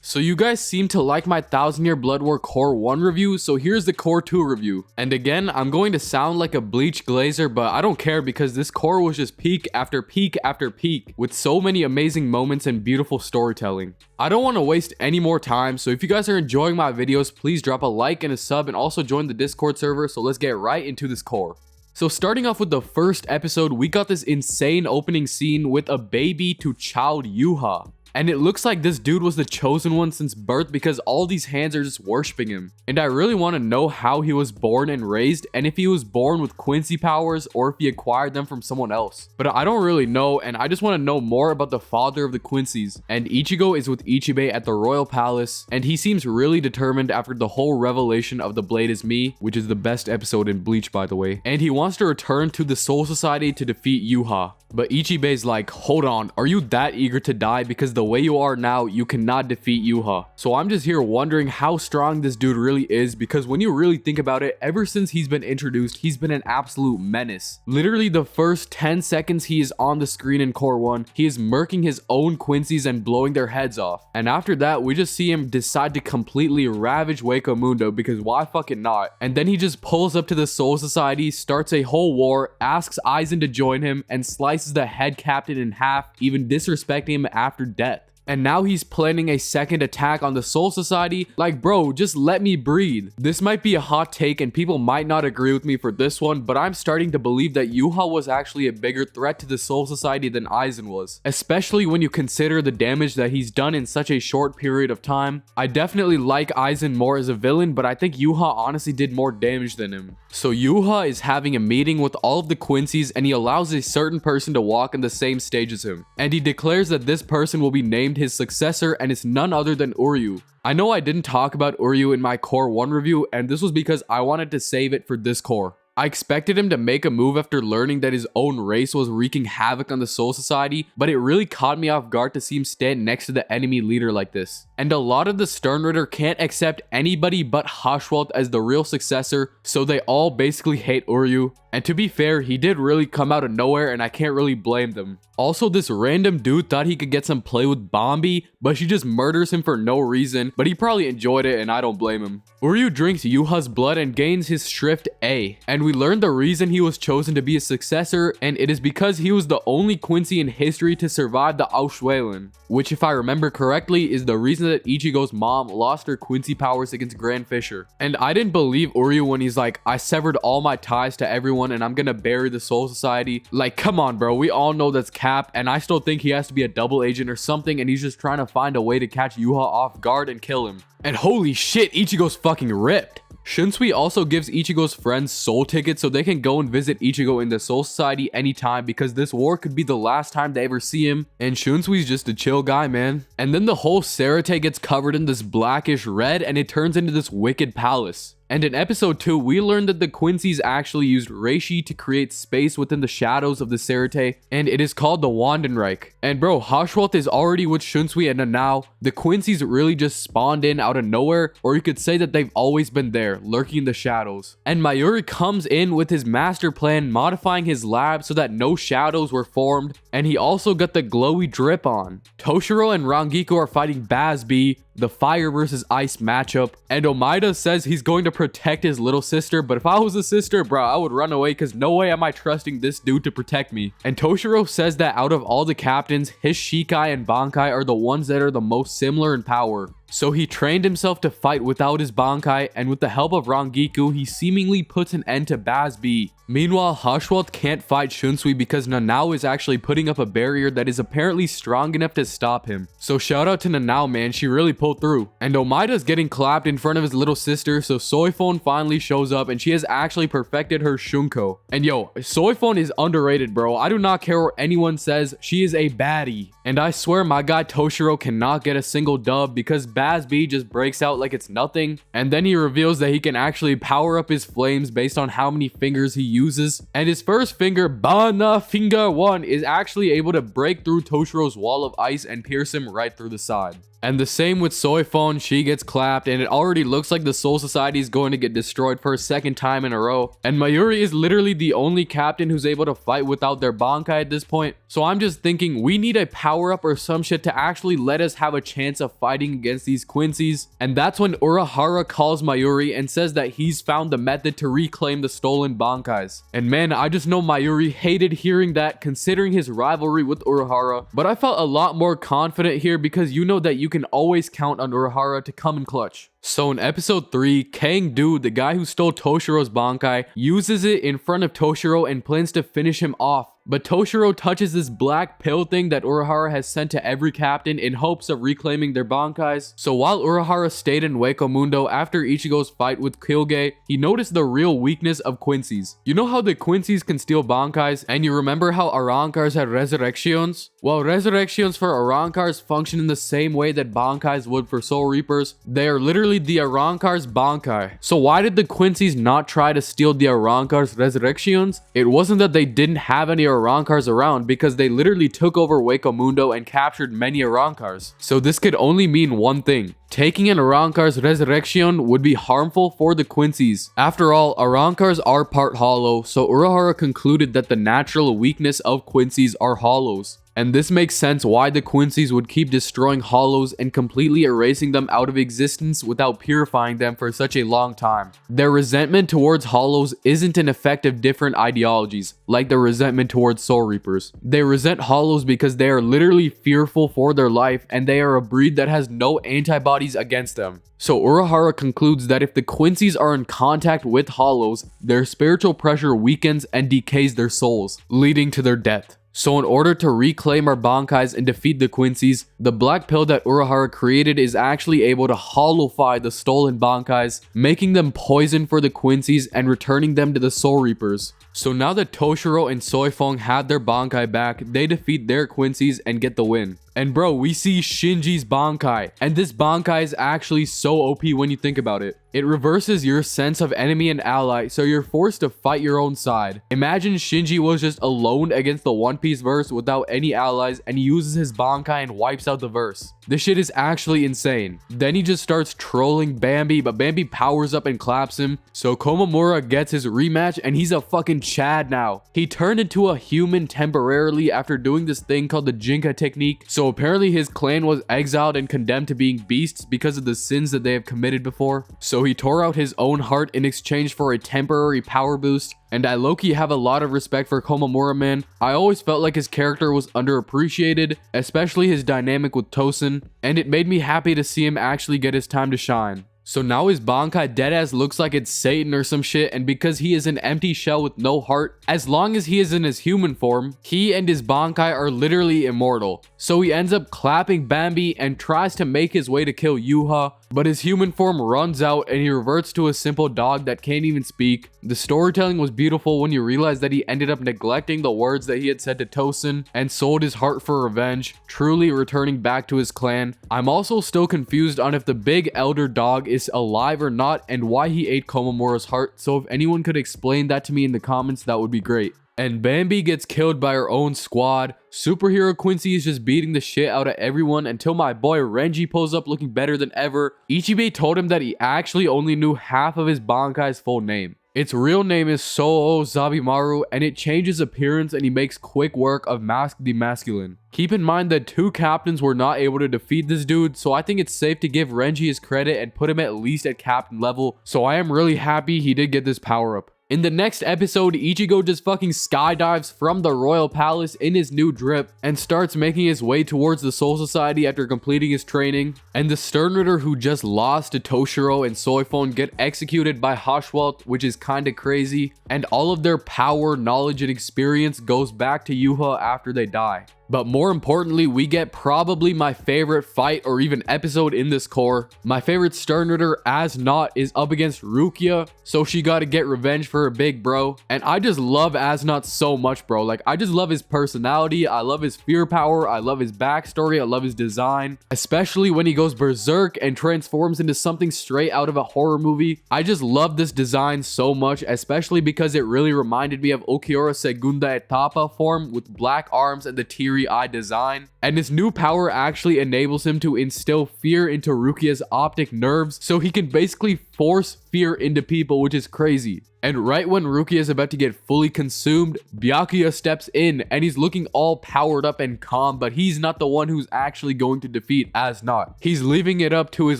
So you guys seem to like my 1000-Year Blood War Cour 1 review, so here's the Cour 2 review. And again, I'm going to sound like a Bleach glazer, but I don't care because this Cour was just peak after peak after peak with so many amazing moments and beautiful storytelling. I don't want to waste any more time, so if you guys are enjoying my videos, please drop a like and a sub and also join the Discord server, so let's get right into this Cour. So starting off with the first episode, we got this insane opening scene with a baby to child Yuha. And it looks like this dude was the chosen one since birth because all these hands are just worshipping him. And I really want to know how he was born and raised, and if he was born with Quincy powers or if he acquired them from someone else. But I don't really know, and I just want to know more about the father of the Quincy's. And Ichigo is with Ichibei at the royal palace, and he seems really determined after the whole revelation of the blade is me, which is the best episode in Bleach, by the way. And he wants to return to the Soul Society to defeat Yuha. But Ichibei's like, hold on, are you that eager to die? Because the way you are now, you cannot defeat Yuha. So I'm just here wondering how strong this dude really is, because when you really think about it, ever since he's been introduced, he's been an absolute menace. Literally the first 10 seconds he is on the screen in Cour 1, he is murking his own Quincy's and blowing their heads off. And after that, we just see him decide to completely ravage Hueco Mundo, because why fucking not? And then he just pulls up to the Soul Society, starts a whole war, asks Aizen to join him, and slices the head captain in half, even disrespecting him after death. And now he's planning a second attack on the Soul Society. Like, bro, just let me breathe. This might be a hot take and people might not agree with me for this one, but I'm starting to believe that Yuha was actually a bigger threat to the Soul Society than Aizen was. Especially when you consider the damage that he's done in such a short period of time. I definitely like Aizen more as a villain, but I think Yuha honestly did more damage than him. So Yuha is having a meeting with all of the Quincy's and he allows a certain person to walk on the same stage as him. And he declares that this person will be named his successor, and it's none other than Uryu. I know I didn't talk about Uryu in my Cour 1 review, and this was because I wanted to save it for this Cour. I expected him to make a move after learning that his own race was wreaking havoc on the Soul Society, but it really caught me off guard to see him stand next to the enemy leader like this. And a lot of the Stern Ritter can't accept anybody but Haschwalth as the real successor, so they all basically hate Uryu. And to be fair, he did really come out of nowhere and I can't really blame them. Also, this random dude thought he could get some play with Bombi, but she just murders him for no reason, but he probably enjoyed it and I don't blame him. Uryu drinks Yuha's blood and gains his Schrift A, and we learned the reason he was chosen to be a successor, and it is because he was the only Quincy in history to survive the Ausschwellen, which if I remember correctly is the reason that Ichigo's mom lost her Quincy powers against Grand Fisher. And I didn't believe Uryu when he's like, I severed all my ties to everyone and I'm gonna bury the Soul Society. Like, come on bro, we all know that's cap, and I still think he has to be a double agent or something and he's just trying to find a way to catch Yuha off guard and kill him. And holy shit, Ichigo's fucking ripped. Shunsui also gives Ichigo's friends soul tickets so they can go and visit Ichigo in the Soul Society anytime, because this war could be the last time they ever see him, and Shunsui's just a chill guy, man. And then the whole Sarate gets covered in this blackish red and it turns into this wicked palace. And in episode 2, we learned that the Quincy's actually used Reishi to create space within the shadows of the Sarate, and it is called the Wandenreich. And bro, Haschwalth is already with Shunsui and Nanao. The Quincy's really just spawned in out of nowhere, or you could say that they've always been there, lurking in the shadows. And Mayuri comes in with his master plan, modifying his lab so that no shadows were formed, and he also got the glowy drip on. Toshiro and Rangiku are fighting Bazb, the fire versus ice matchup, and Omaida says he's going to protect his little sister, but if I was a sister, bro, I would run away because no way am I trusting this dude to protect me. And Toshiro says that out of all the captains, his Shikai and Bankai are the ones that are the most similar in power. So he trained himself to fight without his Bankai, and with the help of Rangiku, he seemingly puts an end to Bazb. Meanwhile, Haschwalth can't fight Shunsui because Nanao is actually putting up a barrier that is apparently strong enough to stop him. So shout out to Nanao, man, she really pulled through. And Omaida's getting clapped in front of his little sister, so Soifon finally shows up and she has actually perfected her Shunko. And yo, Soifon is underrated, bro. I do not care what anyone says, she is a baddie. And I swear my guy Toshiro cannot get a single dub because Bazb just breaks out like it's nothing, and then he reveals that he can actually power up his flames based on how many fingers he uses, and his first finger, Bana Finger 1, is actually able to break through Toshiro's wall of ice and pierce him right through the side. And the same with Soifon, she gets clapped, and it already looks like the Soul Society is going to get destroyed for a second time in a row. And Mayuri is literally the only captain who's able to fight without their Bankai at this point. So I'm just thinking we need a power up or some shit to actually let us have a chance of fighting against these Quincy's. And that's when Urahara calls Mayuri and says that he's found the method to reclaim the stolen Bankais. And man, I just know Mayuri hated hearing that considering his rivalry with Urahara. But I felt a lot more confident here because you know that you can always count on Urahara to come in clutch. So in episode 3, Kang-do, the guy who stole Toshiro's Bankai, uses it in front of Toshiro and plans to finish him off. But Toshiro touches this black pill thing that Urahara has sent to every captain in hopes of reclaiming their Bankais. So while Urahara stayed in Hueco Mundo after Ichigo's fight with Kyuuge, he noticed the real weakness of Quincy's. You know how the Quincy's can steal Bankais, and you remember how Arancars had Resurrections? Well, Resurrections for Arancars function in the same way that Bankais would for Soul Reapers. They are literally the Arancars' Bankai. So why did the Quincy's not try to steal the Arancars' Resurrections? It wasn't that they didn't have any Arancars around, because they literally took over Hueco Mundo and captured many Arancars. So this could only mean one thing. Taking an Arancar's Resurrection would be harmful for the Quincy's. After all, Arancars are part hollow, so Urahara concluded that the natural weakness of Quincy's are hollows. And this makes sense why the Quincy's would keep destroying hollows and completely erasing them out of existence without purifying them for such a long time. Their resentment towards hollows isn't an effect of different ideologies, like the resentment towards Soul Reapers. They resent hollows because they are literally fearful for their life, and they are a breed that has no antibodies against them. So Urahara concludes that if the Quincy's are in contact with hollows, their spiritual pressure weakens and decays their souls, leading to their death. So in order to reclaim our Bankais and defeat the Quincy's, the black pill that Urahara created is actually able to hollowify the stolen Bankais, making them poison for the Quincy's and returning them to the Soul Reapers. So now that Toshiro and Soifong have their Bankai back, they defeat their Quincy's and get the win. And bro, we see Shinji's Bankai, and this Bankai is actually so OP when you think about it. It reverses your sense of enemy and ally, so you're forced to fight your own side. Imagine Shinji was just alone against the One Piece verse without any allies, and he uses his Bankai and wipes out the verse. This shit is actually insane. Then he just starts trolling Bambi, but Bambi powers up and claps him. So Komamura gets his rematch, and he's a fucking Chad now. He turned into a human temporarily after doing this thing called the Jinka technique. So apparently his clan was exiled and condemned to being beasts because of the sins that they have committed before. So he tore out his own heart in exchange for a temporary power boost. And I low-key have a lot of respect for Komamura, man. I always felt like his character was underappreciated, especially his dynamic with Tosen, and it made me happy to see him actually get his time to shine. So now his Bankai deadass looks like it's Satan or some shit, and because he is an empty shell with no heart, as long as he is in his human form, he and his Bankai are literally immortal. So he ends up clapping Bambi and tries to make his way to kill Yuha, but his human form runs out and he reverts to a simple dog that can't even speak. The storytelling was beautiful when you realize that he ended up neglecting the words that he had said to Tosen and sold his heart for revenge, truly returning back to his clan. I'm also still confused on if the big elder dog is alive or not and why he ate Komamura's heart, so if anyone could explain that to me in the comments, that would be great. And Bambi gets killed by her own squad. Superhero Quincy is just beating the shit out of everyone until my boy Renji pulls up looking better than ever. Ichibe told him that he actually only knew half of his Bankai's full name. Its real name is Soo Zabimaru, and it changes appearance and he makes quick work of Mask the Masculine. Keep in mind that 2 captains were not able to defeat this dude, so I think it's safe to give Renji his credit and put him at least at captain level, so I am really happy he did get this power up. In the next episode, Ichigo just fucking skydives from the royal palace in his new drip and starts making his way towards the Soul Society after completing his training. And the Sternritter who just lost to Toshiro and Soifon get executed by Haschwalt, which is kinda crazy. And all of their power, knowledge, and experience goes back to Yuha after they die. But more importantly, we get probably my favorite fight or even episode in this core. My favorite Sternritter, as not, is up against Rukia, so she gotta get revenge for her big bro. And I just love Asnot so much, bro. Like, I just love his personality, I love his fear power, I love his backstory, I love his design. Especially when he goes berserk and transforms into something straight out of a horror movie. I just love this design so much, especially because it really reminded me of Okiura Segunda Etapa form with black arms and the teary teary-eye design. And his new power actually enables him to instill fear into Rukia's optic nerves, so he can basically force fear into people, which is crazy. And right when Rukia is about to get fully consumed, Byakuya steps in and he's looking all powered up and calm, but he's not the one who's actually going to defeat As Not. He's leaving it up to his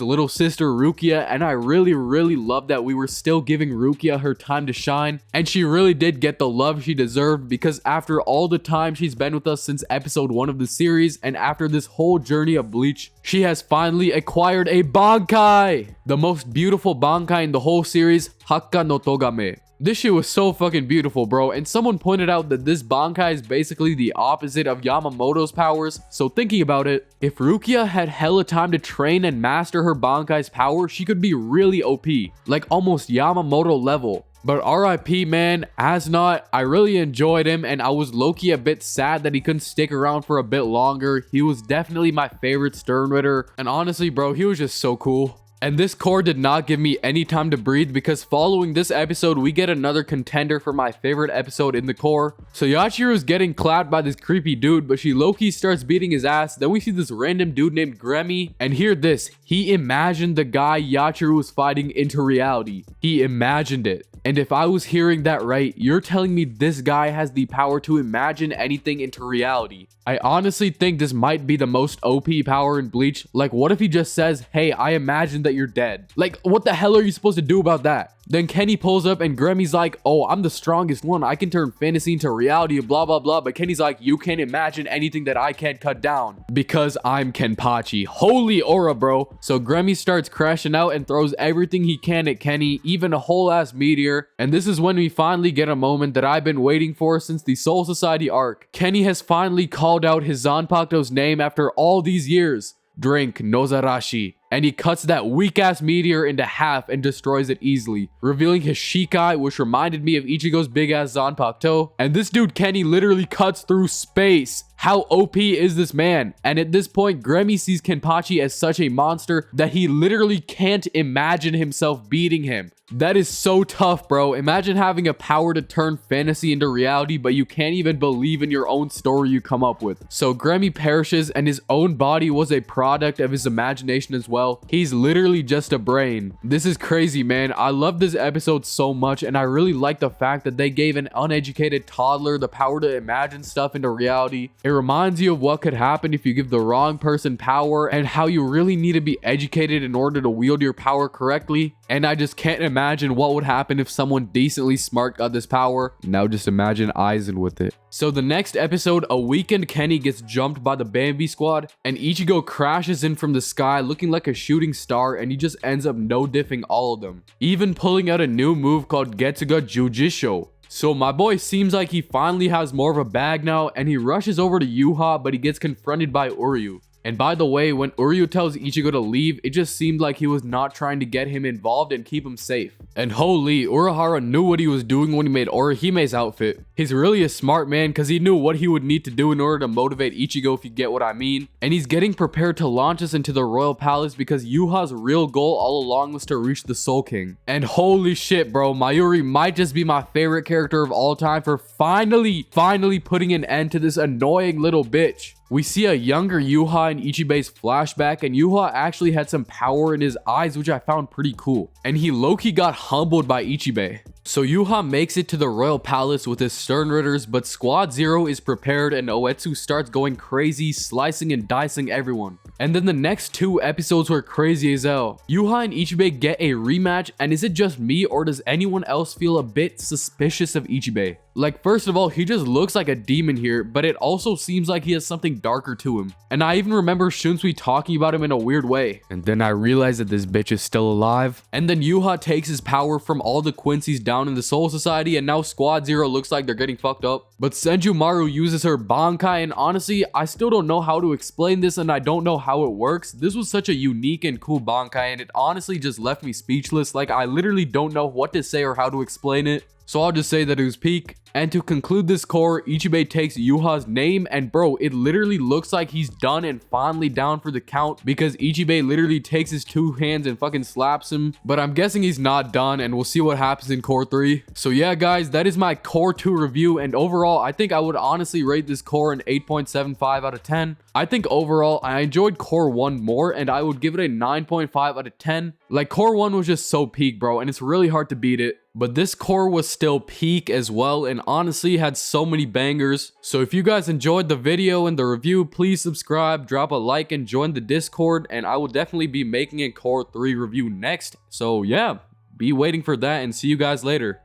little sister Rukia, and I really love that we were still giving Rukia her time to shine, and she really did get the love she deserved, because after all the time she's been with us since episode 1 of the series, and after this whole journey of Bleach, she has finally acquired a Bankai! The most beautiful Bankai in the whole series, Hakka no Togame. This shit was so fucking beautiful, bro, and someone pointed out that this Bankai is basically the opposite of Yamamoto's powers. So thinking about it, if Rukia had hella time to train and master her Bankai's power, she could be really OP, like almost Yamamoto level. But RIP, man, As Not, I really enjoyed him, and I was low-key a bit sad that he couldn't stick around for a bit longer. He was definitely my favorite Stern Ritter, and honestly, bro, he was just so cool. And this Cour did not give me any time to breathe, because following this episode, we get another contender for my favorite episode in the Cour. So Yachiru is getting clapped by this creepy dude, but she low-key starts beating his ass. Then we see this random dude named Grammy, and hear this, he imagined the guy Yachiru was fighting into reality. He imagined it. And if I was hearing that right, you're telling me this guy has the power to imagine anything into reality. I honestly think this might be the most OP power in Bleach. Like, what if he just says, hey, I imagined that you're dead? Like, what the hell are you supposed to do about that? Then Kenny pulls up and Grammy's like, oh, I'm the strongest one. I can turn fantasy into reality, blah, blah, blah. But Kenny's like, you can't imagine anything that I can't cut down because I'm Kenpachi. Holy aura, bro. So Grammy starts crashing out and throws everything he can at Kenny, even a whole ass meteor. And this is when we finally get a moment that I've been waiting for since the Soul Society arc. Kenny has finally called out his Zanpakuto's name after all these years. Drink Nozarashi. And he cuts that weak-ass meteor into half and destroys it easily, revealing his Shikai, which reminded me of Ichigo's big-ass Zanpakuto. And this dude Kenny literally cuts through space. How OP is this man? And at this point, Grammy sees Kenpachi as such a monster that he literally can't imagine himself beating him. That is so tough, bro. Imagine having a power to turn fantasy into reality, but you can't even believe in your own story you come up with. So Grammy perishes, and his own body was a product of his imagination as well. He's literally just a brain. This is crazy, man. I love this episode so much, and I really like the fact that they gave an uneducated toddler the power to imagine stuff into reality. It reminds you of what could happen if you give the wrong person power, and how you really need to be educated in order to wield your power correctly. And I just can't imagine what would happen if someone decently smart got this power. Now just imagine Aizen with it. So the next episode, a weakened Kenny gets jumped by the Bambi squad, and Ichigo crashes in from the sky looking like a shooting star, and he just ends up no-diffing all of them, even pulling out a new move called Getsuga Jujisho. So my boy seems like he finally has more of a bag now, and he rushes over to Yuha, but he gets confronted by Uryu. And by the way, when Uryu tells Ichigo to leave, it just seemed like he was not trying to get him involved and keep him safe. And holy, Urahara knew what he was doing when he made Orihime's outfit. He's really a smart man because he knew what he would need to do in order to motivate Ichigo, if you get what I mean. And he's getting prepared to launch us into the royal palace because Yuha's real goal all along was to reach the Soul King. And holy shit, bro, Mayuri might just be my favorite character of all time for finally putting an end to this annoying little bitch. We see a younger Yuha in Ichibe's flashback, and Yuha actually had some power in his eyes, which I found pretty cool. And he low-key got humbled by Ichibe. So Yuha makes it to the royal palace with his Stern Ritters, but Squad Zero is prepared and Oetsu starts going crazy, slicing and dicing everyone. And then the next 2 episodes were crazy as hell. Yuha and Ichibe get a rematch, and is it just me or does anyone else feel a bit suspicious of Ichibe? Like, first of all, he just looks like a demon here, but it also seems like he has something darker to him. And I even remember Shunsui talking about him in a weird way. And then I realized that this bitch is still alive. And then Yuha takes his power from all the Quincy's down in the Soul Society, and now Squad Zero looks like they're getting fucked up. But Senjumaru uses her Bankai, and honestly, I still don't know how to explain this, and I don't know how it works. This was such a unique and cool Bankai, and it honestly just left me speechless. Like, I literally don't know what to say or how to explain it. So I'll just say that it was peak. And to conclude this core, Ichigo takes Yuha's name, and bro, it literally looks like he's done and finally down for the count, because Ichigo literally takes his 2 hands and fucking slaps him. But I'm guessing he's not done, and we'll see what happens in core 3. So yeah guys, that is my core 2 review, and overall I think I would honestly rate this core an 8.75 out of 10. I think overall I enjoyed core 1 more, and I would give it a 9.5 out of 10. Like, core 1 was just so peak, bro, and it's really hard to beat it. But this core was still peak as well, and honestly had so many bangers. So if you guys enjoyed the video and the review, please subscribe, drop a like, and join the Discord, and I will definitely be making a core 3 review next. So yeah, be waiting for that, and see you guys later.